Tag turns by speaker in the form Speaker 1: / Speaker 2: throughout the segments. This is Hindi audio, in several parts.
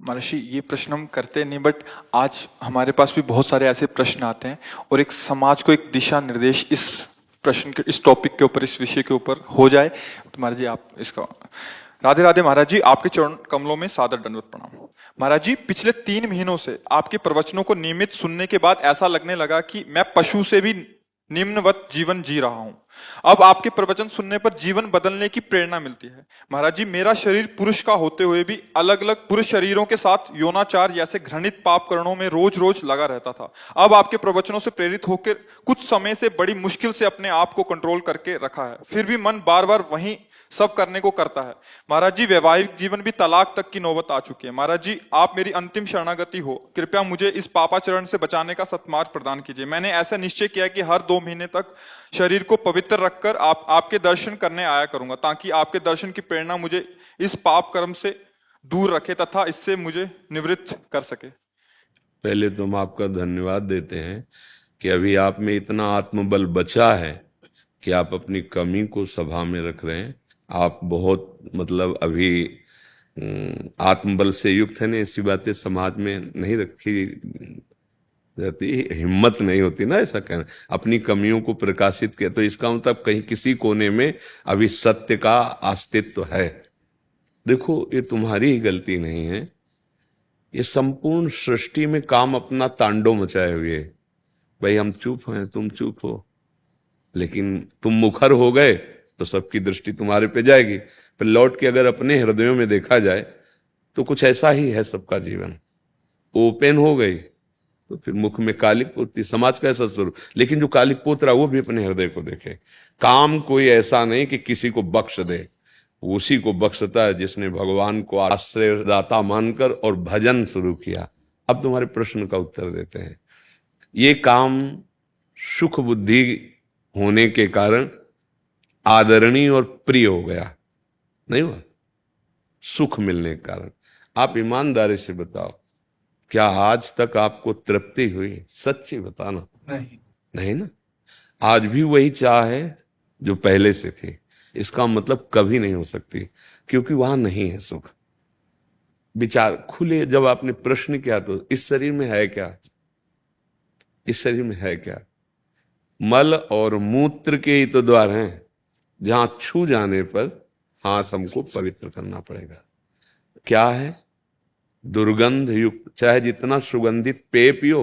Speaker 1: महर्षि, ये प्रश्न हम करते नहीं, बट आज हमारे पास भी बहुत सारे ऐसे प्रश्न आते हैं और एक समाज को एक दिशा निर्देश इस प्रश्न के, इस टॉपिक के ऊपर, इस विषय के ऊपर हो जाए तो महाराज जी आप इसका। राधे राधे महाराज जी, आपके चरण कमलों में सादर दंडवत प्रणाम। महाराज जी, पिछले 3 महीनों से आपके प्रवचनों को नियमित सुनने के बाद ऐसा लगने लगा कि मैं पशु से भी निम्नवत जीवन जी रहा हूं। अब आपके प्रवचन सुनने पर जीवन बदलने की प्रेरणा मिलती है। महाराज जी, मेरा शरीर पुरुष का होते हुए भी अलग अलग पुरुष शरीरों के साथ यौनाचार जैसे घृणित पाप कर्णों में रोज रोज लगा रहता था। अब आपके प्रवचनों से प्रेरित होकर कुछ समय से बड़ी मुश्किल से अपने आप को कंट्रोल करके रखा है, फिर भी मन बार बार वही सब करने को करता है। महाराज जी, वैवाहिक जीवन भी तलाक तक की नौबत आ चुकी है। महाराज जी, आप मेरी अंतिम शरणागति हो, कृपया मुझे इस पापाचरण से बचाने का सत्मार्ग प्रदान कीजिए। मैंने ऐसा निश्चय किया कि हर 2 महीने तक शरीर को पवित्र रखकर आपके दर्शन करने आया करूंगा, ताकि आपके दर्शन की प्रेरणा मुझे इस पाप कर्म से दूर रखे तथा इससे मुझे निवृत्त कर सके।
Speaker 2: पहले तो हम आपका धन्यवाद देते हैं कि अभी आप में इतना आत्मबल बचा है कि आप अपनी कमी को सभा में रख रहे हैं। आप बहुत मतलब अभी आत्मबल से युक्त है ना, ऐसी बातें समाज में नहीं रखी जाती, हिम्मत नहीं होती ना ऐसा कहना, अपनी कमियों को प्रकाशित किया। तो इसका मतलब कहीं किसी कोने में अभी सत्य का अस्तित्व है। देखो, ये तुम्हारी ही गलती नहीं है, ये संपूर्ण सृष्टि में काम अपना तांडव मचाए हुए। भाई हम चुप हैं, तुम चुप हो, लेकिन तुम मुखर हो गए तो सबकी दृष्टि तुम्हारे पे जाएगी। फिर लौट के अगर अपने हृदयों में देखा जाए तो कुछ ऐसा ही है सबका जीवन। ओपन हो गई तो फिर मुख में कालिक पोतती, समाज का ऐसा स्वरूप। लेकिन जो कालिक पोत रहा वो भी अपने हृदय को देखे। काम कोई ऐसा नहीं कि किसी को बख्श दे, उसी को बख्शता है जिसने भगवान को आश्रयदाता मानकर और भजन शुरू किया। अब तुम्हारे प्रश्न का उत्तर देते हैं। ये काम सुख बुद्धि होने के कारण आदरणीय और प्रिय हो गया, नहीं हुआ? सुख मिलने के कारण। आप ईमानदारी से बताओ, क्या आज तक आपको तृप्ति हुई? सच्ची बताना। नहीं ना? आज भी वही चाह है जो पहले से थी। इसका मतलब कभी नहीं हो सकती, क्योंकि वहां नहीं है सुख। विचार खुले, जब आपने प्रश्न किया तो इस शरीर में है क्या? इस शरीर में है क्या? मल और मूत्र के ही तो द्वार हैं, जहां छू जाने पर हाथ हमको पवित्र करना पड़ेगा। क्या है? दुर्गंध युक्त, चाहे जितना सुगंधित पेय पियो,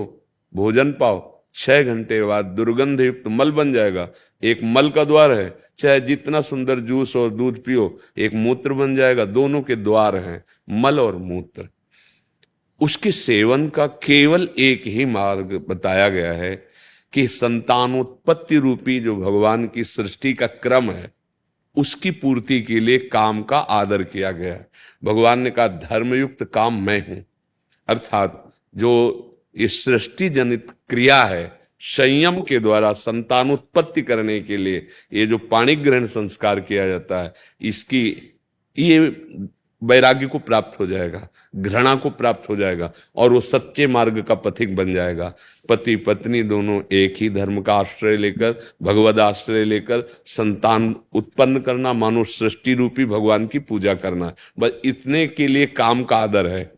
Speaker 2: भोजन पाओ, 6 घंटे बाद दुर्गंध युक्त मल बन जाएगा। एक मल का द्वार है। चाहे जितना सुंदर जूस और दूध पियो, एक मूत्र बन जाएगा। दोनों के द्वार हैं, मल और मूत्र। उसके सेवन का केवल एक ही मार्ग बताया गया है कि संतानोत्पत्ति रूपी जो भगवान की सृष्टि का क्रम है, उसकी पूर्ति के लिए काम का आदर किया गया है। भगवान ने कहा धर्मयुक्त काम मैं हूं, अर्थात जो ये सृष्टि जनित क्रिया है, संयम के द्वारा संतानोत्पत्ति करने के लिए ये जो पाणी ग्रहण संस्कार किया जाता है, इसकी ये वैराग्य को प्राप्त हो जाएगा, घृणा को प्राप्त हो जाएगा, और वो सच्चे मार्ग का पथिक बन जाएगा। पति पत्नी दोनों एक ही धर्म का आश्रय लेकर, भगवद आश्रय लेकर संतान उत्पन्न करना, मानो सृष्टि रूपी भगवान की पूजा करना, बस इतने के लिए काम का आदर है।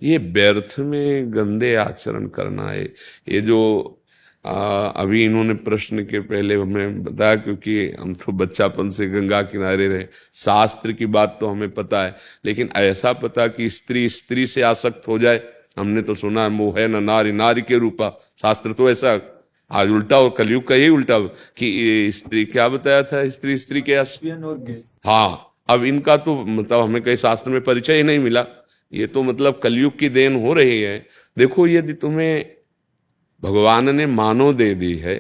Speaker 2: ये व्यर्थ में गंदे आचरण करना है। ये जो अभी इन्होंने प्रश्न के पहले हमें बताया, क्योंकि हम तो बच्चापन से गंगा किनारे रहे, शास्त्र की बात तो हमें पता है, लेकिन ऐसा पता कि स्त्री स्त्री से आसक्त हो जाए, हमने तो सुना है मोह है न नारी नारी के रूपा। शास्त्र तो ऐसा आज उल्टा, और कलयुग का यही उल्टा कि स्त्री क्या बताया था, स्त्री स्त्री के हाँ, अब इनका तो मतलब हमें कहीं शास्त्र में परिचय ही नहीं मिला। ये तो मतलब कलयुग की देन हो रही है। देखो, यदि तुम्हें भगवान ने मानव दे दी है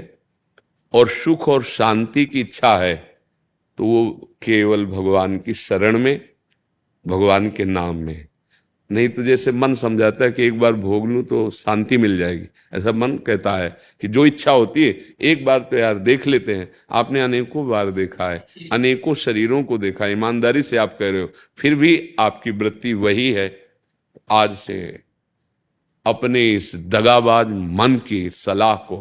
Speaker 2: और सुख और शांति की इच्छा है, तो वो केवल भगवान की शरण में, भगवान के नाम में। नहीं तो जैसे मन समझाता है कि एक बार भोग लूं तो शांति मिल जाएगी, ऐसा मन कहता है कि जो इच्छा होती है एक बार तो यार देख लेते हैं। आपने अनेकों बार देखा है, अनेकों शरीरों को देखा है, ईमानदारी से आप कह रहे हो, फिर भी आपकी वृत्ति वही है। आज से अपने इस दगाबाज मन की सलाह को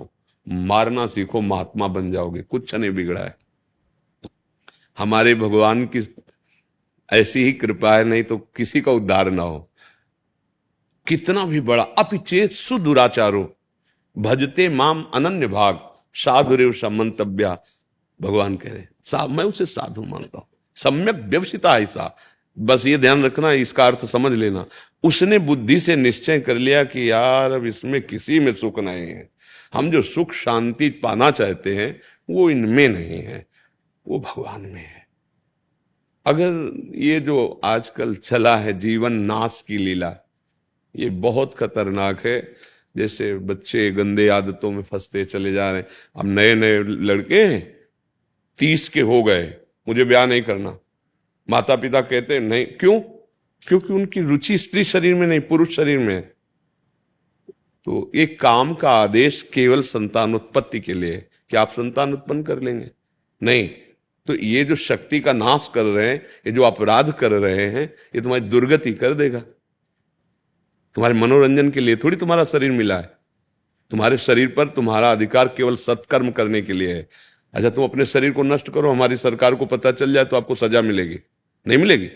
Speaker 2: मारना सीखो, महात्मा बन जाओगे। कुछ नहीं बिगड़ा है। हमारे भगवान की ऐसी ही कृपा है, नहीं तो किसी का उद्धार ना हो। कितना भी बड़ा, अपिचेत सुदुराचारो भजते माम अनन्य भाग साधुरेव समंतव्या। भगवान कह रहे मैं उसे साधु मानता हूं, सम्यक व्यवसिता ऐसा। बस ये ध्यान रखना, इसका अर्थ समझ लेना। उसने बुद्धि से निश्चय कर लिया कि यार अब इसमें किसी में सुख नहीं है, हम जो सुख शांति पाना चाहते हैं वो इनमें नहीं है, वो भगवान में है। अगर ये जो आजकल चला है जीवन नाश की लीला, ये बहुत खतरनाक है। जैसे बच्चे गंदे आदतों में फंसते चले जा रहे हैं। अब नए नए लड़के 30 के हो गए, मुझे ब्याह नहीं करना, माता पिता कहते हैं नहीं, क्यों? क्योंकि उनकी रुचि स्त्री शरीर में नहीं, पुरुष शरीर में है। तो एक काम का आदेश केवल संतानोत्पत्ति के लिए है कि आप संतान उत्पन्न कर लेंगे, नहीं। तो ये जो शक्ति का नाश कर रहे हैं, ये जो अपराध कर रहे हैं, ये तुम्हारी दुर्गति कर देगा। तुम्हारे मनोरंजन के लिए थोड़ी तुम्हारा शरीर मिला है। तुम्हारे शरीर पर तुम्हारा अधिकार केवल सत्कर्म करने के लिए है। अच्छा, तुम अपने शरीर को नष्ट करो, हमारी सरकार को पता चल जाए तो आपको सजा मिलेगी? नहीं मिलेगी।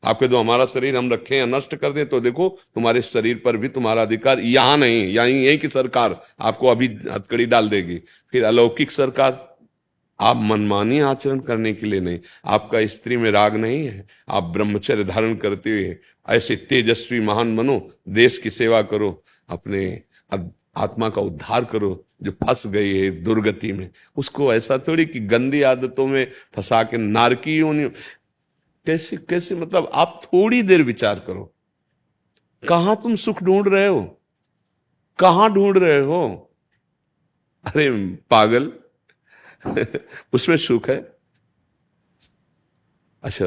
Speaker 2: आपके दो हमारा शरीर हम रखें या नष्ट कर दें तो देखो तुम्हारे शरीर पर भी तुम्हारा अधिकार यहां नहीं, यही की सरकार आपको अभी हथकड़ी डाल देगी। फिर अलौकिक सरकार, आप मनमानी आचरण करने के लिए नहीं, आपका स्त्री में राग नहीं है, आप ब्रह्मचर्य धारण करते हुए ऐसे तेजस्वी महान बनो, देश की सेवा करो, अपने आत्मा का उद्धार करो जो फंस गई है दुर्गति में। उसको ऐसा थोड़ी कि गंदी आदतों में फंसा के नारकी योनि, कैसे कैसे, मतलब आप थोड़ी देर विचार करो, कहां तुम सुख ढूंढ रहे हो, कहां ढूंढ रहे हो? अरे पागल उसमें सुख है। अच्छा,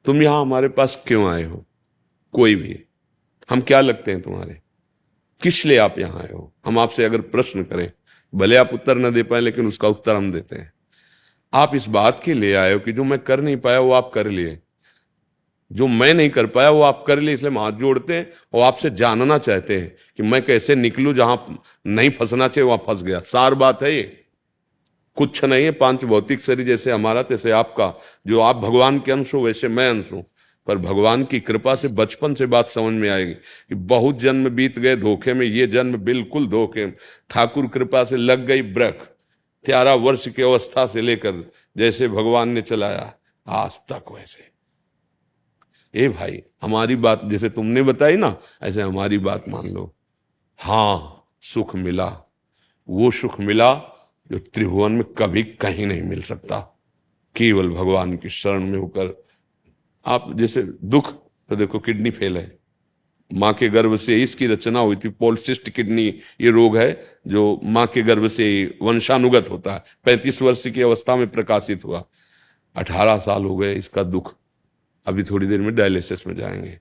Speaker 2: तुम यहां हमारे पास क्यों आए हो? कोई भी, हम क्या लगते हैं तुम्हारे? किस लिए आप यहां आए हो? हम आपसे अगर प्रश्न करें, भले आप उत्तर न दे पाए लेकिन उसका उत्तर हम देते हैं। आप इस बात के लिए आए हो कि जो मैं कर नहीं पाया वो आप कर लिए, जो मैं नहीं कर पाया वो आप कर लिए, इसलिए हम हाथ जोड़ते हैं और आपसे जानना चाहते हैं कि मैं कैसे निकलूं, जहां नहीं फंसना चाहिए वहां फंस गया। सार बात है ये, कुछ नहीं है। पांच भौतिक शरीर जैसे हमारा तैसे आपका, जो आप भगवान के अंश हो वैसे मैं अंश हूं। पर भगवान की कृपा से बचपन से बात समझ में आएगी कि बहुत जन्म बीत गए धोखे में, ये जन्म बिल्कुल धोखे। ठाकुर कृपा से लग गई ब्रक, 13 वर्ष की अवस्था से लेकर जैसे भगवान ने चलाया आज तक वैसे। ए भाई, हमारी बात जैसे तुमने बताई ना, ऐसे हमारी बात मान लो। हाँ, सुख मिला, वो सुख मिला जो त्रिभुवन में कभी कहीं नहीं मिल सकता, केवल भगवान की शरण में होकर। आप जैसे दुख, तो देखो किडनी फेल है, मां के गर्भ से इसकी रचना हुई थी। पॉलिसिस्ट किडनी ये रोग है जो मां के गर्भ से वंशानुगत होता है। 35 वर्ष की अवस्था में प्रकाशित हुआ, 18 साल हो गए इसका दुख। अभी थोड़ी देर में डायलिसिस में जाएंगे।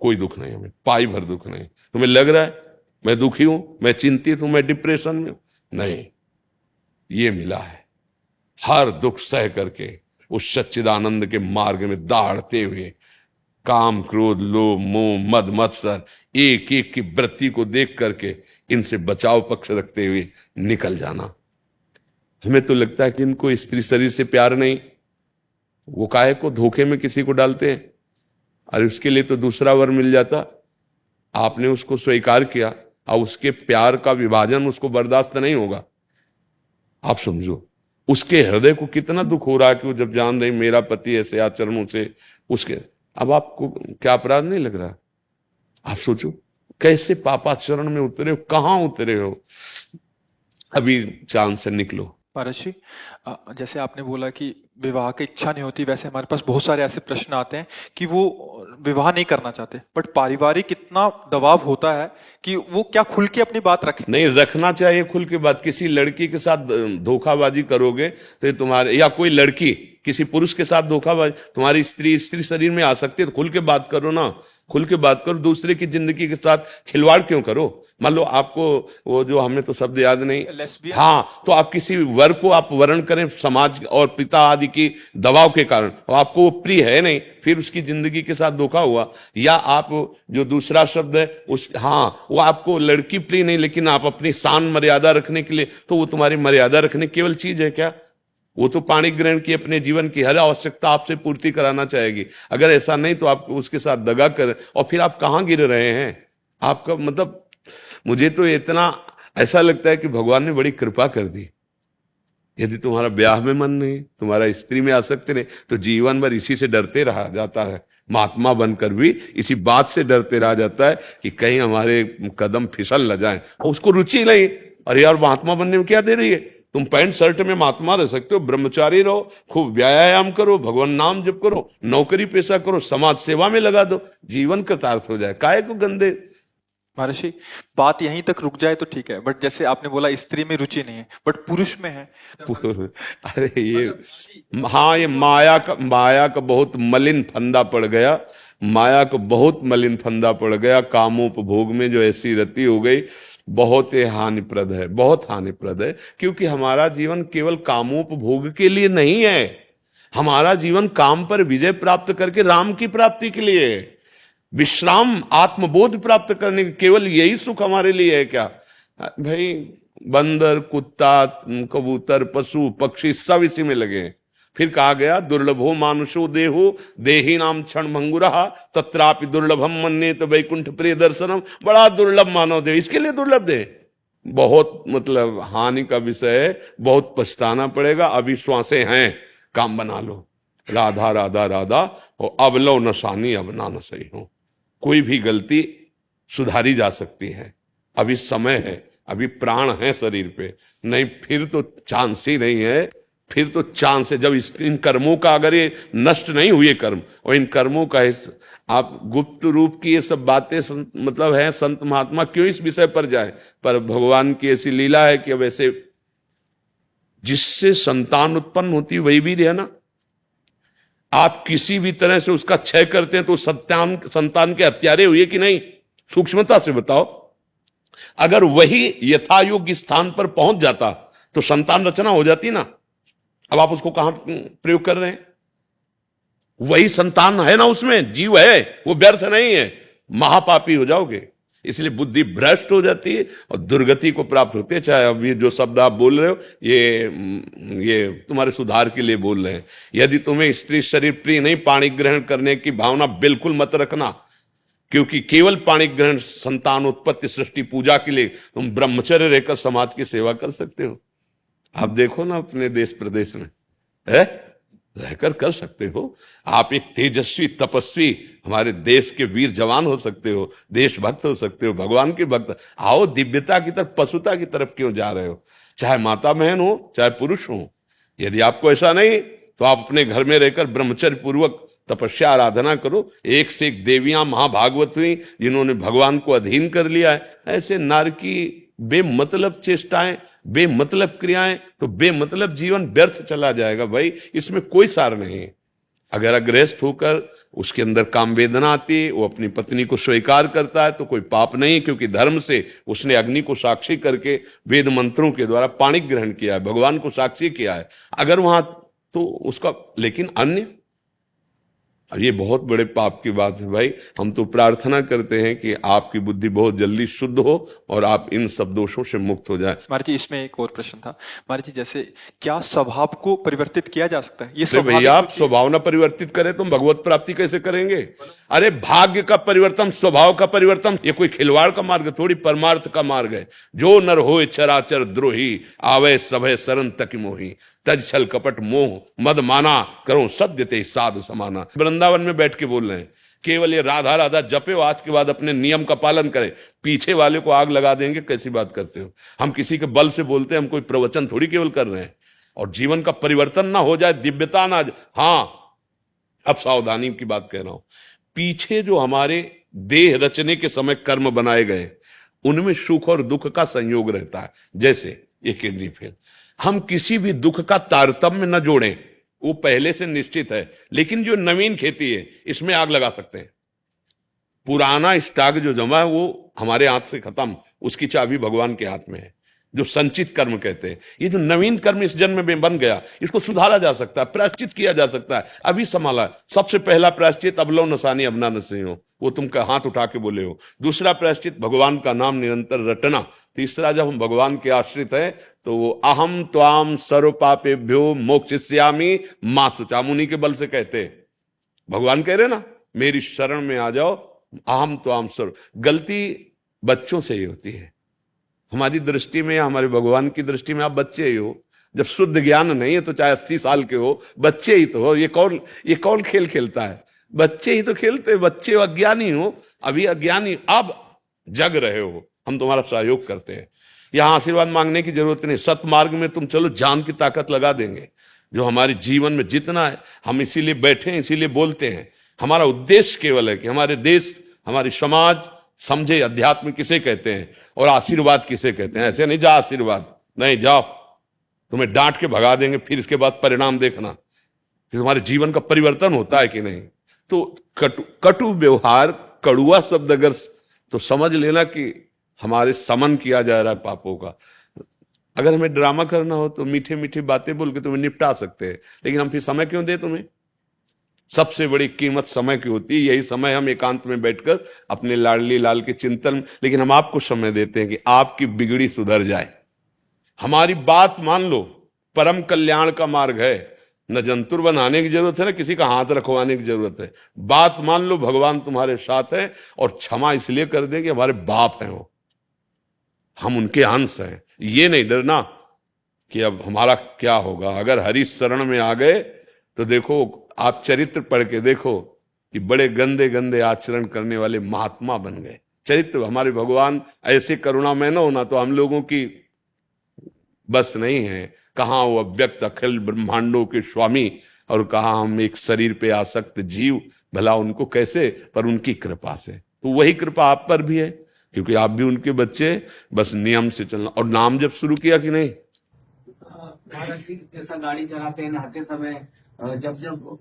Speaker 2: कोई दुख नहीं हमें, पाई भर दुख नहीं। तुम्हें लग रहा है मैं दुखी हूं, मैं चिंतित हूं, मैं डिप्रेशन में हूं? नहीं, ये मिला है। हर दुख सह करके उस सच्चिदानंद के मार्ग में दौड़ते हुए, काम क्रोध लोभ मोह मद मत्सर एक एक की वृत्ति को देख करके इनसे बचाव पक्ष रखते हुए निकल जाना। हमें तो लगता है कि इनको स्त्री शरीर से प्यार नहीं, वो काहे को धोखे में किसी को डालते हैं। अरे उसके लिए तो दूसरा वर मिल जाता, आपने उसको स्वीकार किया और उसके प्यार का विभाजन उसको बर्दाश्त नहीं होगा। आप समझो उसके हृदय को कितना दुख हो रहा है कि वो जब जान रही मेरा पति ऐसे आचरणों से उसके, अब आपको क्या अपराध नहीं लग रहा? आप सोचो कैसे पापाचरण में उतरे हो, कहां उतरे हो। अभी चांद से निकलो।
Speaker 1: महाराज जी, जैसे आपने बोला कि विवाह की इच्छा नहीं होती, वैसे हमारे पास बहुत सारे ऐसे प्रश्न आते हैं कि वो विवाह नहीं करना चाहते, बट पारिवारिक इतना दबाव होता है कि वो क्या खुल के अपनी बात रखें?
Speaker 2: नहीं, रखना चाहिए खुल के बात। किसी लड़की के साथ धोखाबाजी करोगे तो ये तुम्हारे, या कोई लड़की किसी पुरुष के साथ धोखाबाजी, तुम्हारी स्त्री शरीर में आ सकती है तो खुल के बात करो ना, खुल के बात करो। दूसरे की जिंदगी के साथ खिलवाड़ क्यों करो? मान लो आपको वो जो, हमें तो शब्द याद नहीं, हाँ, तो आप किसी वर को आप वर्ण करें समाज और पिता आदि की दबाव के कारण, और आपको वो प्रिय है नहीं, फिर उसकी जिंदगी के साथ धोखा हुआ। या आप जो दूसरा शब्द है उस, हाँ, वो आपको लड़की प्रिय नहीं लेकिन आप अपनी शान मर्यादा रखने के लिए, तो वो तुम्हारी मर्यादा रखने केवल चीज है क्या? वो तो पानी ग्रहण की अपने जीवन की हर आवश्यकता आपसे पूर्ति कराना चाहेगी। अगर ऐसा नहीं तो आप उसके साथ दगा कर, और फिर आप कहाँ गिर रहे हैं? आपका मतलब, मुझे तो इतना ऐसा लगता है कि भगवान ने बड़ी कृपा कर दी। यदि तुम्हारा ब्याह में मन नहीं, तुम्हारा स्त्री में आसक्ति नहीं, तो जीवन भर इसी से डरते रहा जाता है। महात्मा बनकर भी इसी बात से डरते रहा जाता है कि कहीं हमारे कदम फिसल न जाए, और उसको रुचि नहीं। अरे यार, महात्मा बनने में क्या दे रही है? तुम पैंट शर्ट में महात्मा रह सकते हो, ब्रह्मचारी रहो, खूब व्यायाम करो, भगवान नाम जप करो, नौकरी पेशा करो, समाज सेवा में लगा दो, जीवन कृतार्थ हो जाए। काहे को गंदे।
Speaker 1: महर्षि, बात यहीं तक रुक जाए तो ठीक है, बट जैसे आपने बोला स्त्री में रुचि नहीं है, बट पुरुष में है।
Speaker 2: अरे ये, हाँ, ये माया का बहुत मलिन फंदा पड़ गया। माया को बहुत मलिन फंदा पड़ गया। कामोपभोग में जो ऐसी रति हो गई, बहुत ही हानिप्रद है, बहुत हानिप्रद है। क्योंकि हमारा जीवन केवल कामोपभोग के लिए नहीं है, हमारा जीवन काम पर विजय प्राप्त करके राम की प्राप्ति के लिए है। विश्राम, आत्मबोध प्राप्त करने, केवल यही सुख हमारे लिए है क्या? भाई, बंदर, कुत्ता, कबूतर, पशु पक्षी सब इसी में लगे हैं। फिर कहा गया, दुर्लभो मानुषो देहो देही नाम क्षण भंगुरहा तत्रापि दुर्लभम मन्येत वैकुंठ प्रिय दर्शनम। बड़ा दुर्लभ मानव देह, इसके लिए दुर्लभ देह बहुत मतलब हानि का विषय है, बहुत पछताना पड़ेगा। अभी श्वासें हैं, काम बना लो। राधा राधा राधा, और अब लो नशानी अब ना सही हो। कोई भी गलती सुधारी जा सकती है, अभी समय है, अभी प्राण है शरीर पे, नहीं फिर तो चांस ही नहीं है। फिर तो चांस है जब इन कर्मों का, अगर ये नष्ट नहीं हुए कर्म, और इन कर्मों का आप गुप्त रूप की ये सब बातें मतलब है, संत महात्मा क्यों इस विषय पर जाए? पर भगवान की ऐसी लीला है कि अब ऐसे जिससे संतान उत्पन्न होती है वही वीर है ना। आप किसी भी तरह से उसका क्षय करते हैं तो संतान के हत्यारे हुए कि नहीं? सूक्ष्मता से बताओ। अगर वही यथायोग्य स्थान पर पहुंच जाता तो संतान रचना हो जाती ना। अब आप उसको कहां प्रयोग कर रहे हैं? वही संतान है ना, उसमें जीव है, वो व्यर्थ नहीं है। महापापी हो जाओगे, इसलिए बुद्धि भ्रष्ट हो जाती है और दुर्गति को प्राप्त होते हैं। चाहे अब ये जो शब्द आप बोल रहे हो, ये तुम्हारे सुधार के लिए बोल रहे हैं। यदि तुम्हें स्त्री शरीर प्रिय नहीं, पाणी ग्रहण करने की भावना बिल्कुल मत रखना, क्योंकि केवल पाणी ग्रहण, संतान उत्पत्ति, सृष्टि पूजा के लिए तुम ब्रह्मचर्य रहकर समाज की सेवा कर सकते हो। आप देखो ना अपने देश प्रदेश में है, रहकर कर सकते हो। आप एक तेजस्वी तपस्वी हमारे देश के वीर जवान हो सकते हो, देशभक्त हो सकते हो, भगवान के भक्त। आओ, दिव्यता की तरफ, पशुता की तरफ क्यों जा रहे हो? चाहे माता बहन हो, चाहे पुरुष हो। यदि आपको ऐसा नहीं तो आप अपने घर में रहकर ब्रह्मचर्य पूर्वक तपस्या आराधना करो। एक से एक देवियां महाभागवत हुई जिन्होंने भगवान को अधीन कर लिया है। ऐसे नर की बेमतलब चेष्टाएं, बेमतलब क्रियाएं, तो बेमतलब जीवन व्यर्थ चला जाएगा। भाई, इसमें कोई सार नहीं। अगर अग्रस्त होकर उसके अंदर काम वेदना आती है, वो अपनी पत्नी को स्वीकार करता है तो कोई पाप नहीं, क्योंकि धर्म से उसने अग्नि को साक्षी करके वेद मंत्रों के द्वारा पाणी ग्रहण किया है, भगवान को साक्षी किया है। अगर वहां तो उसका, लेकिन अन्य, ये बहुत बड़े पाप की बात है। भाई, हम तो प्रार्थना करते हैं कि आपकी बुद्धि बहुत जल्दी शुद्ध हो और आप इन सब दोषों से मुक्त हो जाए।
Speaker 1: महाराज जी, इसमें एक और प्रश्न था। महाराज जी, जैसे क्या स्वभाव को परिवर्तित किया जा सकता है? ये
Speaker 2: भैया, आप स्वभाव ना परिवर्तित करें तो भगवत प्राप्ति कैसे करेंगे? अरे, भाग्य का परिवर्तन, स्वभाव का परिवर्तन, ये कोई खिलवाड़ का मार्ग थोड़ी, परमार्थ का मार्ग है। जो नर होए चराचर द्रोही, आवे सभय शरण तक मोही, तज छल कपट मोह मद माना, करो सद्य ते साधु समाना। वृंदावन में बैठ के बोल रहे हैं, केवल ये राधा राधा जपे, आज के बाद अपने नियम का पालन करें, पीछे वाले को आग लगा देंगे। कैसी बात करते हो? हम किसी के बल से बोलते हैं, हम कोई प्रवचन थोड़ी केवल कर रहे हैं। और जीवन का परिवर्तन ना हो जाए, दिव्यता ना। हाँ, अब सावधानी की बात कह रहा हूं। पीछे जो हमारे देह रचने के समय कर्म बनाए गए, उनमें सुख और दुख का संयोग रहता है। जैसे ये किडनी फेल, हम किसी भी दुख का तारतम्य न जोड़ें, वो पहले से निश्चित है। लेकिन जो नवीन खेती है, इसमें आग लगा सकते हैं। पुराना स्टॉक जो जमा है वो हमारे हाथ से खत्म, उसकी चाबी भगवान के हाथ में है। जो संचित कर्म कहते हैं। ये जो नवीन कर्म इस जन्म में बन गया, इसको सुधारा जा सकता है, प्रायश्चित किया जा सकता है। अभी संभाला। सबसे पहला प्रायश्चित अबलो नसानी अबना नसी हो, वो तुम हाथ उठा के बोले हो। दूसरा प्रायश्चित भगवान का नाम निरंतर रटना। तीसरा, जब हम भगवान के आश्रित हैं तो वो अहम त्वाम सर्व पापेभ्यो मोक्षयिष्यामि मा शुचा, मुनि के बल से कहते हैं। भगवान कह रहे ना, मेरी शरण में आ जाओ, अहम त्वाम सर्व। गलती बच्चों से ही होती है। हमारी दृष्टि में, हमारे भगवान की दृष्टि में आप बच्चे ही हो। जब शुद्ध ज्ञान नहीं है तो चाहे 80 साल के हो, बच्चे ही तो हो। ये कौन खेल खेलता है? बच्चे ही तो खेलते। बच्चे अज्ञानी हो, अभी अज्ञानी, अब जग रहे हो, हम तुम्हारा सहयोग करते हैं। यहां आशीर्वाद मांगने की जरूरत नहीं। सतमार्ग में तुम चलो, जान की ताकत लगा देंगे। जो हमारे जीवन में जितना है, हम इसीलिए बैठे हैं, इसीलिए बोलते हैं। हमारा उद्देश्य केवल है कि हमारे देश, हमारी समाज समझे अध्यात्म किसे कहते हैं और आशीर्वाद किसे कहते हैं। ऐसे नहीं जा आशीर्वाद, नहीं जाओ, तुम्हें डांट के भगा देंगे, फिर इसके बाद परिणाम देखना कि तुम्हारे जीवन का परिवर्तन होता है कि नहीं। तो कटु व्यवहार, कड़ुआ शब्द अगर तो समझ लेना कि हमारे समन किया जा रहा है पापों का। अगर हमें ड्रामा करना हो तो मीठे मीठे बातें बोल के तुम्हें निपटा सकते हैं, लेकिन हम फिर समय क्यों दे तुम्हें? सबसे बड़ी कीमत समय की होती है। यही समय हम एकांत में बैठकर अपने लाडली लाल के चिंतन, लेकिन हम आपको समय देते हैं कि आपकी बिगड़ी सुधर जाए। हमारी बात मान लो, परम कल्याण का मार्ग है। न जंतुर बनाने की जरूरत है, ना किसी का हाथ रखवाने की जरूरत है। बात मान लो, भगवान तुम्हारे साथ है, और क्षमा इसलिए कर दे कि हमारे बाप हैं वो, हम उनके अंश हैं। ये नहीं डरना कि अब हमारा क्या होगा। अगर हरि शरण में आ गए तो देखो, आप चरित्र पढ़ के देखो कि बड़े गंदे गंदे आचरण करने वाले महात्मा बन गए। चरित्र, हमारे भगवान ऐसे करुणामय न होना तो हम लोगों की बस नहीं है। कहाँ वो अव्यक्त अखिल ब्रह्मांडों के स्वामी, और कहाँ हम एक शरीर पे आसक्त जीव, भला उनको कैसे, पर उनकी कृपा से। तो वही कृपा आप पर भी है, क्योंकि आप भी उनके बच्चे। बस नियम से चलना। और नाम जब शुरू किया कि नहीं?
Speaker 3: महाराज जी, जैसा गाड़ी चलाते हैं, नहाते समय, जब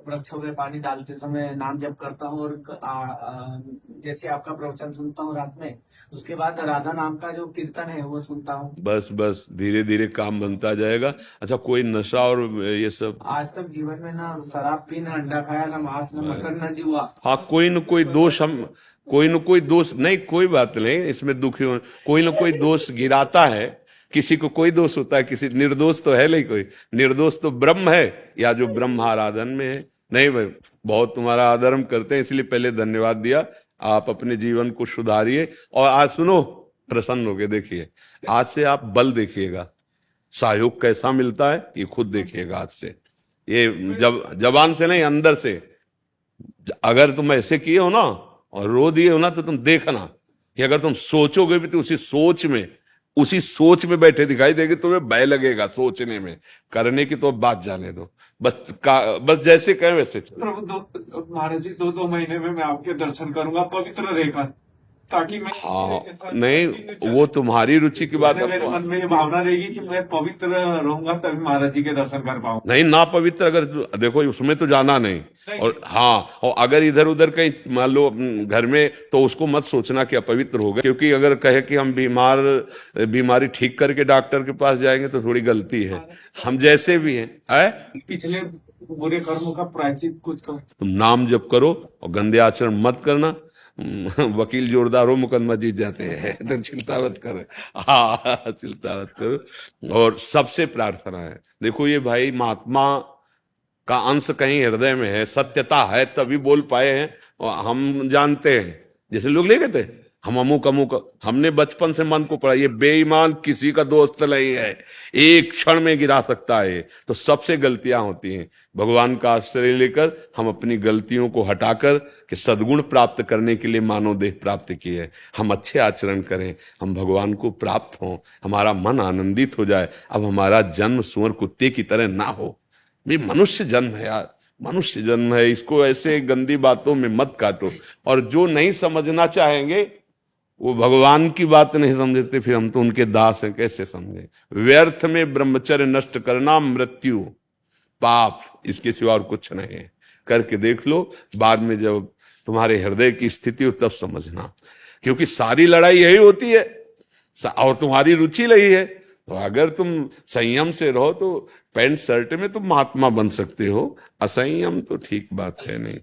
Speaker 3: वृक्षों में पानी डालते समय नाम जप करता हूँ, और जैसे आपका प्रवचन सुनता हूँ रात में, उसके बाद राधा नाम का जो कीर्तन है वो सुनता हूँ।
Speaker 2: बस धीरे धीरे काम बनता जाएगा। अच्छा, कोई नशा और ये सब?
Speaker 3: आज तक जीवन में ना शराब पी, ना अंडा खाया, ना मांस, ना मटन, ना जुआ।
Speaker 2: हाँ, कोई न कोई दोष, हम कोई न कोई दोष नहीं, कोई बात नहीं, इसमें दुखी हो। कोई न कोई दोष गिराता है। किसी को कोई दोष होता है, किसी निर्दोष तो है नहीं कोई। निर्दोष तो ब्रह्म है, या जो ब्रह्म आराधन में है। नहीं भाई, बहुत तुम्हारा आदर हम करते हैं, इसलिए पहले धन्यवाद दिया। आप अपने जीवन को सुधारिए। और आज सुनो, प्रसन्न हो गए। देखिए, आज से आप बल देखिएगा, सहयोग कैसा मिलता है ये खुद देखिएगा आज से। ये जब जबान से नहीं, अंदर से। अगर तुम ऐसे किए हो ना और रो दिए हो ना, तो तुम देखना कि अगर तुम सोचोगे भी तो उसी सोच में बैठे दिखाई देगी तुम्हें। भय लगेगा सोचने में, करने की तो बात जाने दो। बस जैसे कहें वैसे चलो।
Speaker 3: प्रभु, महाराज जी, 2 महीने में मैं आपके दर्शन करूंगा पवित्र रहकर, ताकि मैं
Speaker 2: हाँ, नहीं, वो तुम्हारी रुचि की बात है।
Speaker 3: मेरे मन में ये भावना रहेगी कि मैं पवित्र रहूंगा तभी महाराज जी के दर्शन कर पाऊँ।
Speaker 2: नहीं, ना पवित्र अगर देखो, उसमें तो जाना नहीं। और हाँ, और अगर इधर उधर कहीं मान लो घर में, तो उसको मत सोचना कि अपवित्र हो गए। क्योंकि अगर कहे कि हम बीमारी ठीक करके डॉक्टर के पास जाएंगे तो थोड़ी गलती है। हम जैसे भी हैं,
Speaker 3: पिछले बुरे कर्मों का प्रायश्चित कुछ कर।
Speaker 2: तुम नाम जप करो और गंदे आचरण मत करना। वकील जोरदार हो, मुकदमा जीत जाते हैं। तो चिंता मत करो। हाँ, चिंता मत करो। और सबसे प्रार्थना है, देखो ये भाई महात्मा का अंश कहीं हृदय में है, सत्यता है तभी बोल पाए हैं। और हम जानते हैं, जैसे लोग ले गए थे, हम अमुक, हमने बचपन से मन को पढ़ा, ये बेईमान किसी का दोस्त नहीं है, एक क्षण में गिरा सकता है। तो सबसे गलतियां होती हैं। भगवान का आश्रय लेकर हम अपनी गलतियों को हटाकर कि सद्गुण प्राप्त करने के लिए मानव देह प्राप्त की है। हम अच्छे आचरण करें, हम भगवान को प्राप्त हों, हमारा मन आनंदित हो जाए। अब हमारा जन्म सुअर कुत्ते की तरह ना हो। ये मनुष्य जन्म है यार, मनुष्य जन्म है। इसको ऐसे गंदी बातों में मत काटो। और जो नहीं समझना चाहेंगे वो भगवान की बात नहीं समझते, फिर हम तो उनके दास हैं, कैसे समझे। व्यर्थ में ब्रह्मचर्य नष्ट करना मृत्यु पाप, इसके सिवा और कुछ नहीं है। करके देख लो, बाद में जब तुम्हारे हृदय की स्थिति हो तब समझना। क्योंकि सारी लड़ाई यही होती है, और तुम्हारी रुचि रही है, तो अगर तुम संयम से रहो तो पैंट शर्ट में तुम महात्मा बन सकते हो, असंयम तो ठीक बात है नहीं।